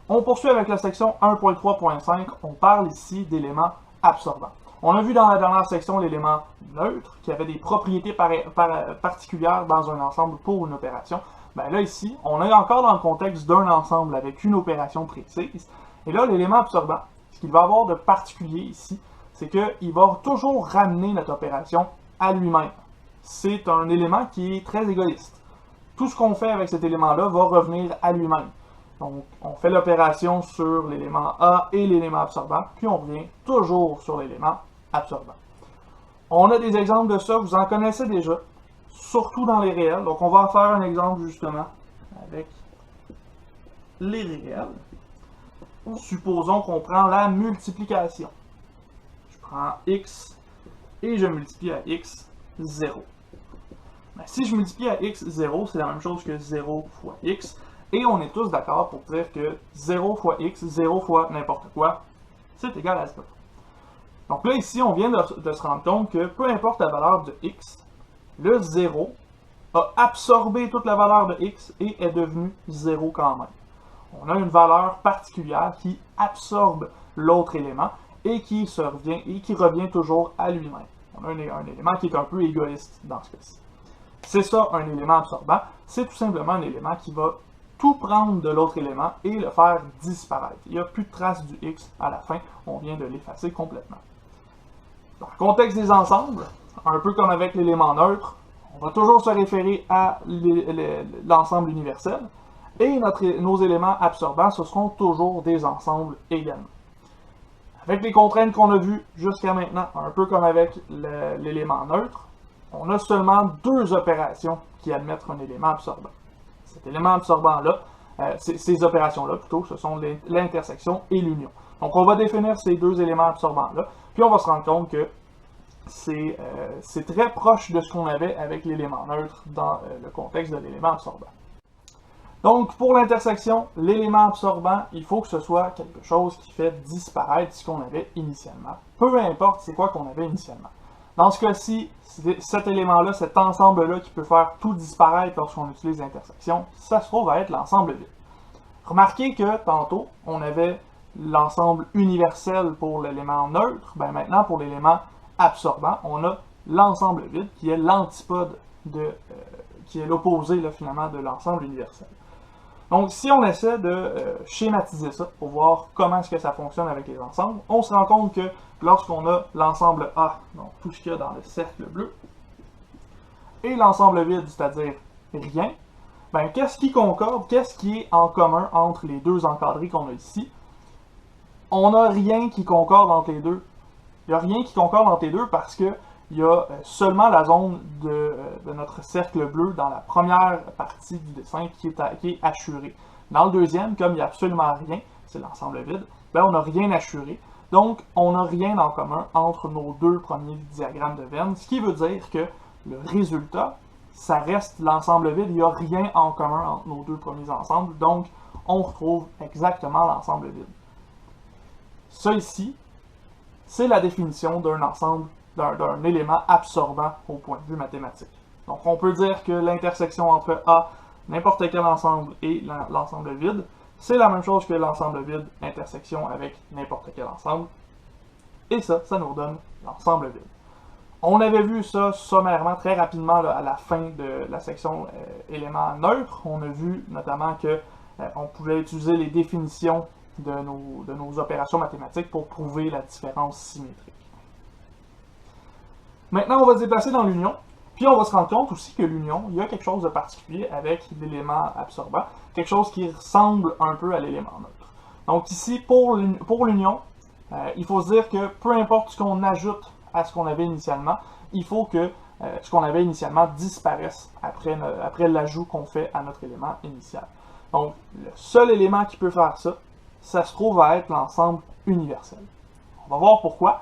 On poursuit avec la section 1.3.5. On parle ici d'éléments absorbants. On a vu dans la dernière section l'élément neutre, qui avait des propriétés particulières dans un ensemble pour une opération. Ben là, ici, on est encore dans le contexte d'un ensemble avec une opération précise. Et là, l'élément absorbant, ce qu'il va avoir de particulier ici, c'est qu'il va toujours ramener notre opération à lui-même. C'est un élément qui est très égoïste. Tout ce qu'on fait avec cet élément-là va revenir à lui-même. Donc, on fait l'opération sur l'élément A et l'élément absorbant, puis on revient toujours sur l'élément absorbant. On a des exemples de ça, vous en connaissez déjà, surtout dans les réels. Donc, on va en faire un exemple justement avec les réels. Supposons qu'on prend la multiplication. Je prends x et je multiplie à x 0. Ben, si je multiplie à x 0, c'est la même chose que 0 fois x. Et on est tous d'accord pour dire que 0 fois x, 0 fois n'importe quoi, c'est égal à 0. Donc là, ici, on vient de se rendre compte que peu importe la valeur de x, le 0 a absorbé toute la valeur de x et est devenu 0 quand même. On a une valeur particulière qui absorbe l'autre élément et qui revient toujours à lui-même. On a un élément qui est un peu égoïste dans ce cas-ci. C'est ça, un élément absorbant. C'est tout simplement un élément qui va tout prendre de l'autre élément et le faire disparaître. Il n'y a plus de trace du x à la fin, on vient de l'effacer complètement. Dans le contexte des ensembles, un peu comme avec l'élément neutre, on va toujours se référer à l'ensemble universel, et nos éléments absorbants, ce seront toujours des ensembles également. Avec les contraintes qu'on a vues jusqu'à maintenant, un peu comme avec l'élément neutre, on a seulement deux opérations qui admettent un élément absorbant. Cet élément absorbant-là, ces opérations-là plutôt, ce sont l'intersection et l'union. Donc on va définir ces deux éléments absorbants-là, puis on va se rendre compte que c'est très proche de ce qu'on avait avec l'élément neutre dans le contexte de l'élément absorbant. Donc pour l'intersection, l'élément absorbant, il faut que ce soit quelque chose qui fait disparaître ce qu'on avait initialement. Peu importe c'est quoi qu'on avait initialement. Dans ce cas-ci, cet élément-là, cet ensemble-là qui peut faire tout disparaître lorsqu'on utilise l'intersection, ça se trouve à être l'ensemble vide. Remarquez que tantôt, on avait l'ensemble universel pour l'élément neutre. Ben maintenant, pour l'élément absorbant, on a l'ensemble vide qui est l'antipode qui est l'opposé finalement de l'ensemble universel. Donc, si on essaie de schématiser ça pour voir comment est-ce que ça fonctionne avec les ensembles, on se rend compte que lorsqu'on a l'ensemble A, donc tout ce qu'il y a dans le cercle bleu, et l'ensemble vide, c'est-à-dire rien, ben, qu'est-ce qui concorde, qu'est-ce qui est en commun entre les deux encadrés qu'on a ici? On n'a rien qui concorde entre les deux. Il n'y a rien qui concorde entre les deux parce que il y a seulement la zone de notre cercle bleu dans la première partie du dessin qui est hachurée. Dans le deuxième, comme il n'y a absolument rien, c'est l'ensemble vide, ben on n'a rien hachuré. Donc, on n'a rien en commun entre nos deux premiers diagrammes de Venn, ce qui veut dire que le résultat, ça reste l'ensemble vide, il n'y a rien en commun entre nos deux premiers ensembles, donc on retrouve exactement l'ensemble vide. Ça ici, c'est la définition d'un ensemble, d'un élément absorbant au point de vue mathématique. Donc on peut dire que l'intersection entre A, n'importe quel ensemble, et l'ensemble vide, c'est la même chose que l'ensemble vide intersection avec n'importe quel ensemble. Et ça nous donne l'ensemble vide. On avait vu ça sommairement, très rapidement, à la fin de la section éléments neutres. On a vu notamment que on pouvait utiliser les définitions de nos opérations mathématiques pour prouver la différence symétrique. Maintenant, on va se déplacer dans l'union, puis on va se rendre compte aussi que l'union, il y a quelque chose de particulier avec l'élément absorbant, quelque chose qui ressemble un peu à l'élément neutre. Donc ici, pour l'union, il faut se dire que peu importe ce qu'on ajoute à ce qu'on avait initialement, il faut que ce qu'on avait initialement disparaisse après l'ajout qu'on fait à notre élément initial. Donc, le seul élément qui peut faire ça, ça se trouve à être l'ensemble universel. On va voir pourquoi.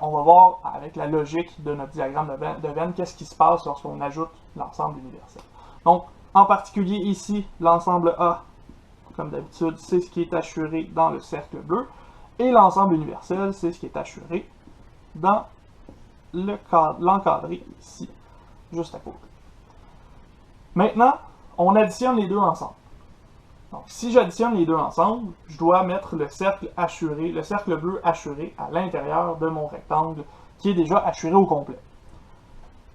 On va voir avec la logique de notre diagramme de Venn qu'est-ce qui se passe lorsqu'on ajoute l'ensemble universel. Donc, en particulier ici, l'ensemble A, comme d'habitude, c'est ce qui est hachuré dans le cercle bleu, et l'ensemble universel, c'est ce qui est hachuré dans l'encadré ici, juste à côté. Maintenant, on additionne les deux ensemble. Donc, si j'additionne les deux ensemble, je dois mettre le cercle hachuré, le cercle bleu hachuré à l'intérieur de mon rectangle qui est déjà hachuré au complet.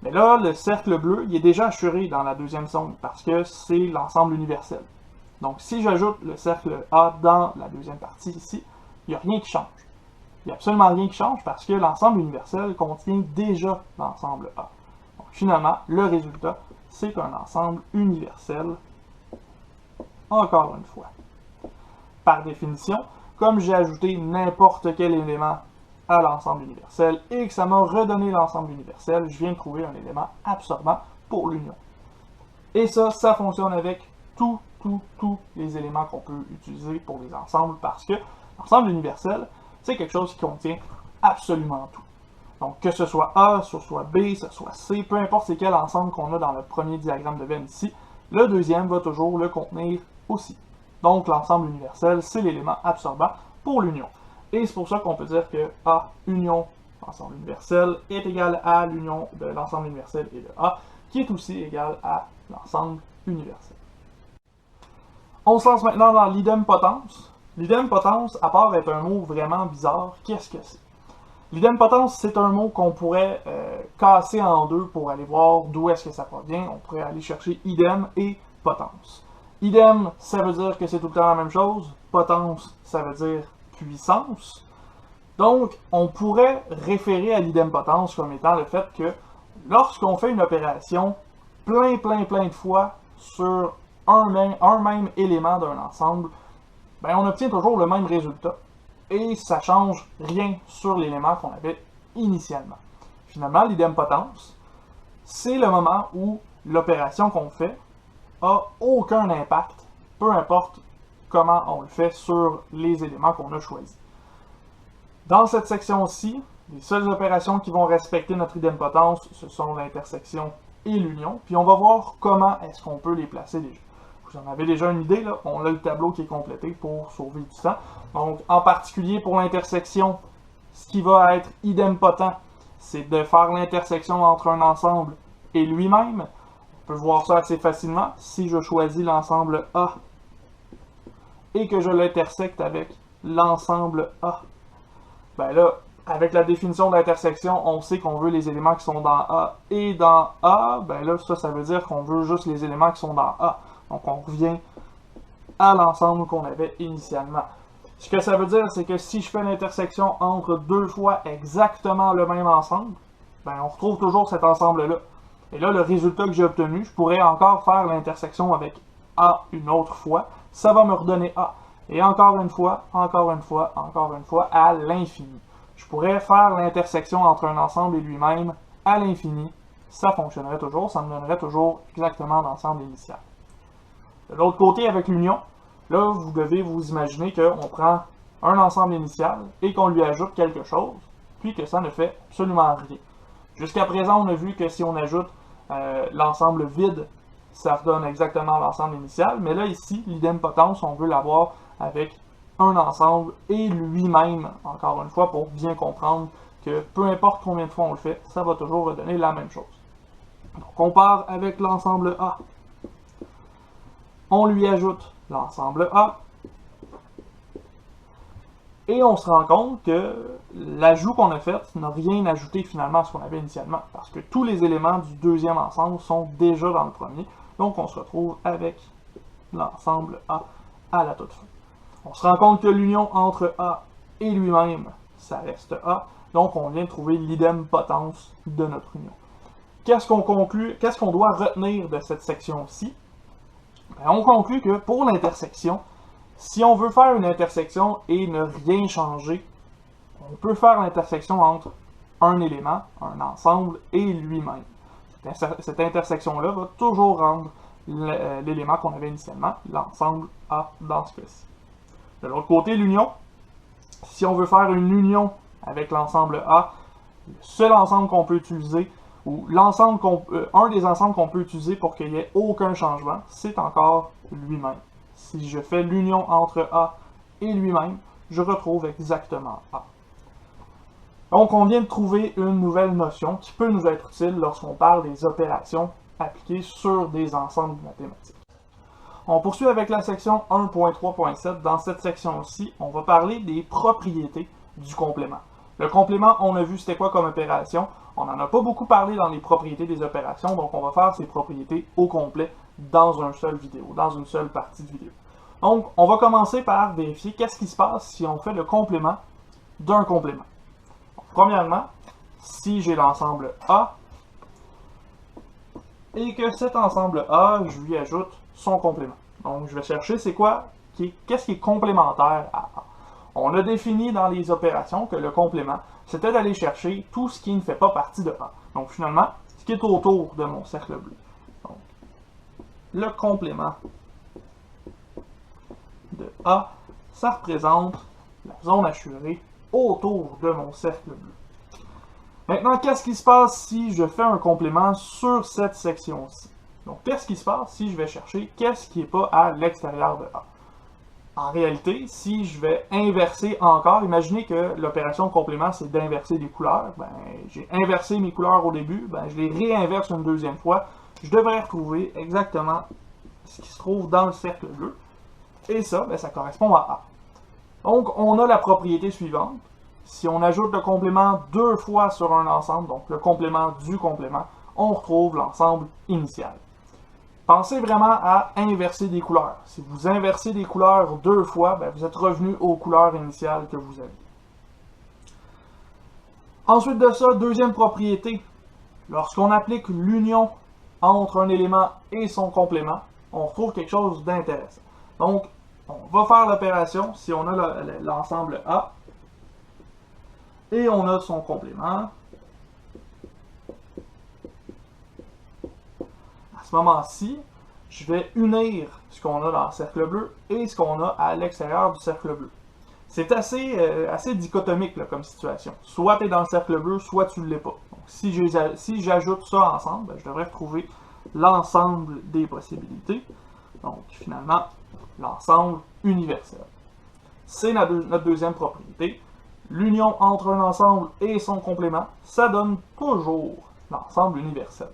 Mais là, le cercle bleu, il est déjà hachuré dans la deuxième somme parce que c'est l'ensemble universel. Donc, si j'ajoute le cercle A dans la deuxième partie ici, il n'y a rien qui change. Il n'y a absolument rien qui change parce que l'ensemble universel contient déjà l'ensemble A. Donc, finalement, le résultat, c'est un ensemble universel, encore une fois. Par définition, comme j'ai ajouté n'importe quel élément à l'ensemble universel et que ça m'a redonné l'ensemble universel, je viens de trouver un élément absorbant pour l'union. Et ça fonctionne avec tous les éléments qu'on peut utiliser pour les ensembles parce que l'ensemble universel, c'est quelque chose qui contient absolument tout. Donc, que ce soit A, que ce soit B, que ce soit C, peu importe c'est quel ensemble qu'on a dans le premier diagramme de Venn ici, le deuxième va toujours le contenir aussi. Donc, l'ensemble universel, c'est l'élément absorbant pour l'union. Et c'est pour ça qu'on peut dire que A union ensemble universel est égal à l'union de l'ensemble universel et de A, qui est aussi égal à l'ensemble universel. On se lance maintenant dans l'idempotence. L'idempotence, à part être un mot vraiment bizarre, qu'est-ce que c'est? L'idempotence, c'est un mot qu'on pourrait casser en deux pour aller voir d'où est-ce que ça provient. On pourrait aller chercher idem et potence. Idem, ça veut dire que c'est tout le temps la même chose. Potence, ça veut dire puissance. Donc, on pourrait référer à l'idempotence comme étant le fait que lorsqu'on fait une opération plein de fois sur un même élément d'un ensemble, ben on obtient toujours le même résultat. Et ça change rien sur l'élément qu'on avait initialement. Finalement, l'idempotence, c'est le moment où l'opération qu'on fait a aucun impact, peu importe comment on le fait sur les éléments qu'on a choisis. Dans cette section-ci, les seules opérations qui vont respecter notre idempotence, ce sont l'intersection et l'union. Puis on va voir comment est-ce qu'on peut les placer déjà. Vous en avez déjà une idée, là. On a le tableau qui est complété pour sauver du temps. Donc, en particulier pour l'intersection, ce qui va être idempotent, c'est de faire l'intersection entre un ensemble et lui-même. On peut voir ça assez facilement. Si je choisis l'ensemble A et que je l'intersecte avec l'ensemble A, ben là, avec la définition d'intersection, on sait qu'on veut les éléments qui sont dans A et dans A. Ben là, ça veut dire qu'on veut juste les éléments qui sont dans A. Donc, on revient à l'ensemble qu'on avait initialement. Ce que ça veut dire, c'est que si je fais l'intersection entre deux fois exactement le même ensemble, ben on retrouve toujours cet ensemble-là. Et là, le résultat que j'ai obtenu, je pourrais encore faire l'intersection avec A une autre fois. Ça va me redonner A. Et encore une fois, encore une fois, encore une fois, à l'infini. Je pourrais faire l'intersection entre un ensemble et lui-même à l'infini. Ça fonctionnerait toujours, ça me donnerait toujours exactement l'ensemble initial. De l'autre côté, avec l'union, là, vous devez vous imaginer qu'on prend un ensemble initial et qu'on lui ajoute quelque chose, puis que ça ne fait absolument rien. Jusqu'à présent, on a vu que si on ajoute l'ensemble vide, ça redonne exactement l'ensemble initial, mais là, ici, l'idempotence, on veut l'avoir avec un ensemble et lui-même, encore une fois, pour bien comprendre que peu importe combien de fois on le fait, ça va toujours redonner la même chose. Donc, on part avec l'ensemble A. On lui ajoute l'ensemble A. Et on se rend compte que l'ajout qu'on a fait n'a rien ajouté finalement à ce qu'on avait initialement, parce que tous les éléments du deuxième ensemble sont déjà dans le premier. Donc on se retrouve avec l'ensemble A à la toute fin. On se rend compte que l'union entre A et lui-même, ça reste A. Donc on vient de trouver l'idempotence de notre union. Qu'est-ce qu'on conclut, qu'est-ce qu'on doit retenir de cette section-ci? Ben, on conclut que pour l'intersection, si on veut faire une intersection et ne rien changer, on peut faire l'intersection entre un élément, un ensemble et lui-même. Cette intersection-là va toujours rendre l'élément qu'on avait initialement, l'ensemble A dans ce cas-ci. De l'autre côté, l'union, si on veut faire une union avec l'ensemble A, le seul ensemble qu'on peut utiliser, ou un des ensembles qu'on peut utiliser pour qu'il n'y ait aucun changement, c'est encore lui-même. Si je fais l'union entre A et lui-même, je retrouve exactement A. Donc, on vient de trouver une nouvelle notion qui peut nous être utile lorsqu'on parle des opérations appliquées sur des ensembles mathématiques. On poursuit avec la section 1.3.7. Dans cette section-ci, on va parler des propriétés du complément. Le complément, on a vu c'était quoi comme opération. On n'en a pas beaucoup parlé dans les propriétés des opérations, donc on va faire ces propriétés au complet dans une seule vidéo, dans une seule partie de vidéo. Donc, on va commencer par vérifier qu'est-ce qui se passe si on fait le complément d'un complément. Donc, premièrement, si j'ai l'ensemble A, et que cet ensemble A, je lui ajoute son complément. Donc, je vais chercher c'est quoi, qu'est-ce qui est complémentaire à A. On a défini dans les opérations que le complément, c'était d'aller chercher tout ce qui ne fait pas partie de A. Donc, finalement, ce qui est autour de mon cercle bleu. Donc, le complément de A, ça représente la zone assurée autour de mon cercle bleu. Maintenant, qu'est-ce qui se passe si je fais un complément sur cette section-ci? Donc, qu'est-ce qui se passe si je vais chercher qu'est-ce qui n'est pas à l'extérieur de A? En réalité, si je vais inverser encore, imaginez que l'opération complément, c'est d'inverser les couleurs. Ben, j'ai inversé mes couleurs au début, ben, je les réinverse une deuxième fois. Je devrais retrouver exactement ce qui se trouve dans le cercle bleu. Et ça, ben, ça correspond à A. Donc, on a la propriété suivante. Si on ajoute le complément deux fois sur un ensemble, donc le complément du complément, on retrouve l'ensemble initial. Pensez vraiment à inverser des couleurs. Si vous inversez des couleurs deux fois, ben vous êtes revenu aux couleurs initiales que vous aviez. Ensuite de ça, deuxième propriété. Lorsqu'on applique l'union entre un élément et son complément, on retrouve quelque chose d'intéressant. Donc, on va faire l'opération si on a l'ensemble A et on a son complément. À ce moment-ci, je vais unir ce qu'on a dans le cercle bleu et ce qu'on a à l'extérieur du cercle bleu. C'est assez dichotomique là, comme situation. Soit tu es dans le cercle bleu, soit tu ne l'es pas. Donc, si j'ajoute ça ensemble, ben, je devrais retrouver l'ensemble des possibilités. Donc, finalement, l'ensemble universel. C'est notre deuxième propriété. L'union entre un ensemble et son complément, ça donne toujours l'ensemble universel.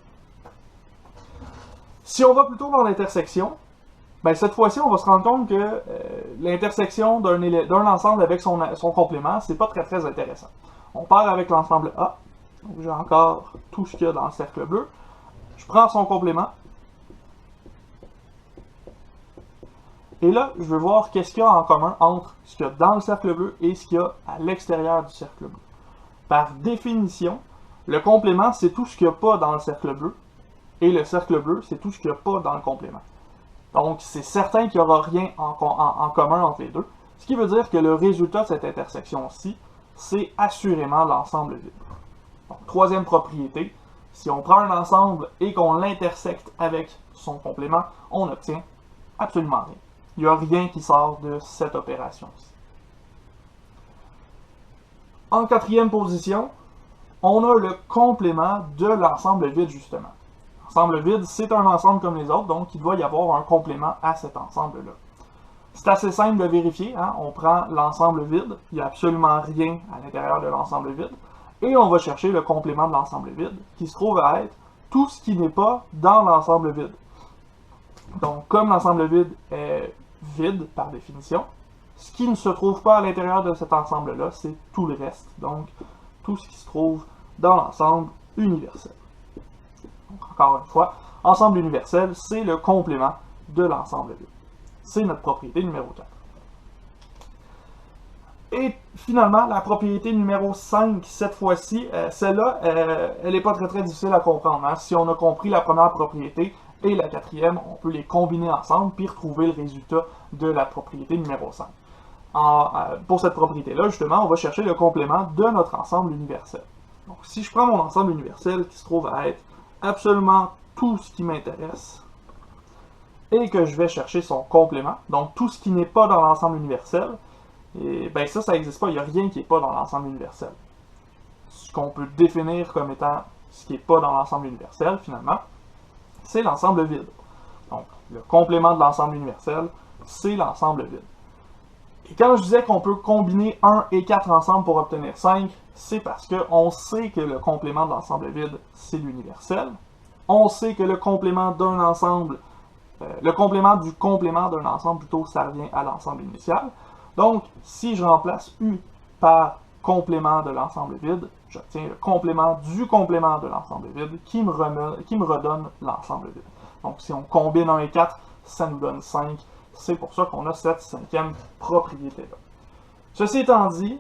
Si on va plutôt dans l'intersection, ben cette fois-ci, on va se rendre compte que l'intersection d'un ensemble avec son complément, c'est pas très très intéressant. On part avec l'ensemble A, donc j'ai encore tout ce qu'il y a dans le cercle bleu. Je prends son complément, et là, je veux voir qu'est-ce qu'il y a en commun entre ce qu'il y a dans le cercle bleu et ce qu'il y a à l'extérieur du cercle bleu. Par définition, le complément, c'est tout ce qu'il n'y a pas dans le cercle bleu, et le cercle bleu, c'est tout ce qu'il n'y a pas dans le complément. Donc, c'est certain qu'il n'y aura rien en commun entre les deux, ce qui veut dire que le résultat de cette intersection-ci, c'est assurément l'ensemble vide. Donc, troisième propriété, si on prend un ensemble et qu'on l'intersecte avec son complément, on obtient absolument rien. Il n'y a rien qui sort de cette opération-ci. En quatrième position, on a le complément de l'ensemble vide, justement. L'ensemble vide, c'est un ensemble comme les autres, donc il doit y avoir un complément à cet ensemble-là. C'est assez simple de vérifier, hein? On prend l'ensemble vide, il n'y a absolument rien à l'intérieur de l'ensemble vide, et on va chercher le complément de l'ensemble vide, qui se trouve à être tout ce qui n'est pas dans l'ensemble vide. Donc, comme l'ensemble vide est vide par définition, ce qui ne se trouve pas à l'intérieur de cet ensemble-là, c'est tout le reste. Donc, tout ce qui se trouve dans l'ensemble universel. Donc, encore une fois, ensemble universel, c'est le complément de l'ensemble vide. C'est notre propriété numéro 4. Et finalement, la propriété numéro 5, cette fois-ci, celle-là, elle n'est pas très très difficile à comprendre. Hein? Si on a compris la première propriété et la quatrième, on peut les combiner ensemble puis retrouver le résultat de la propriété numéro 5. Pour cette propriété-là, justement, on va chercher le complément de notre ensemble universel. Donc, si je prends mon ensemble universel qui se trouve à être absolument tout ce qui m'intéresse et que je vais chercher son complément, donc tout ce qui n'est pas dans l'ensemble universel, et ben ça n'existe pas, il n'y a rien qui n'est pas dans l'ensemble universel. Ce qu'on peut définir comme étant ce qui n'est pas dans l'ensemble universel, finalement, c'est l'ensemble vide. Donc, le complément de l'ensemble universel, c'est l'ensemble vide. Et quand je disais qu'on peut combiner 1 et 4 ensemble pour obtenir 5, c'est parce qu'on sait que le complément de l'ensemble vide, c'est l'universel. On sait que le complément d'un ensemble le complément du complément d'un ensemble, plutôt, ça revient à l'ensemble initial. Donc, si je remplace U par complément de l'ensemble vide, j'obtiens le complément du complément de l'ensemble vide qui me redonne l'ensemble vide. Donc, si on combine 1 et 4, ça nous donne 5. C'est pour ça qu'on a cette cinquième propriété-là. Ceci étant dit,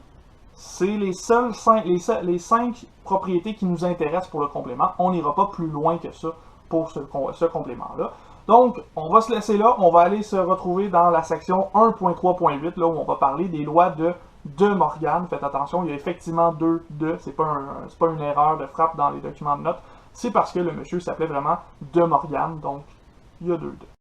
c'est les 5 propriétés qui nous intéressent pour le complément. On n'ira pas plus loin que ça pour ce complément-là. Donc, on va se laisser là. On va aller se retrouver dans la section 1.3.8, là où on va parler des lois de Morgan. Faites attention, il y a effectivement 2 de. C'est pas une erreur de frappe dans les documents de notes. C'est parce que le monsieur s'appelait vraiment de Morgan. Donc, il y a 2 de.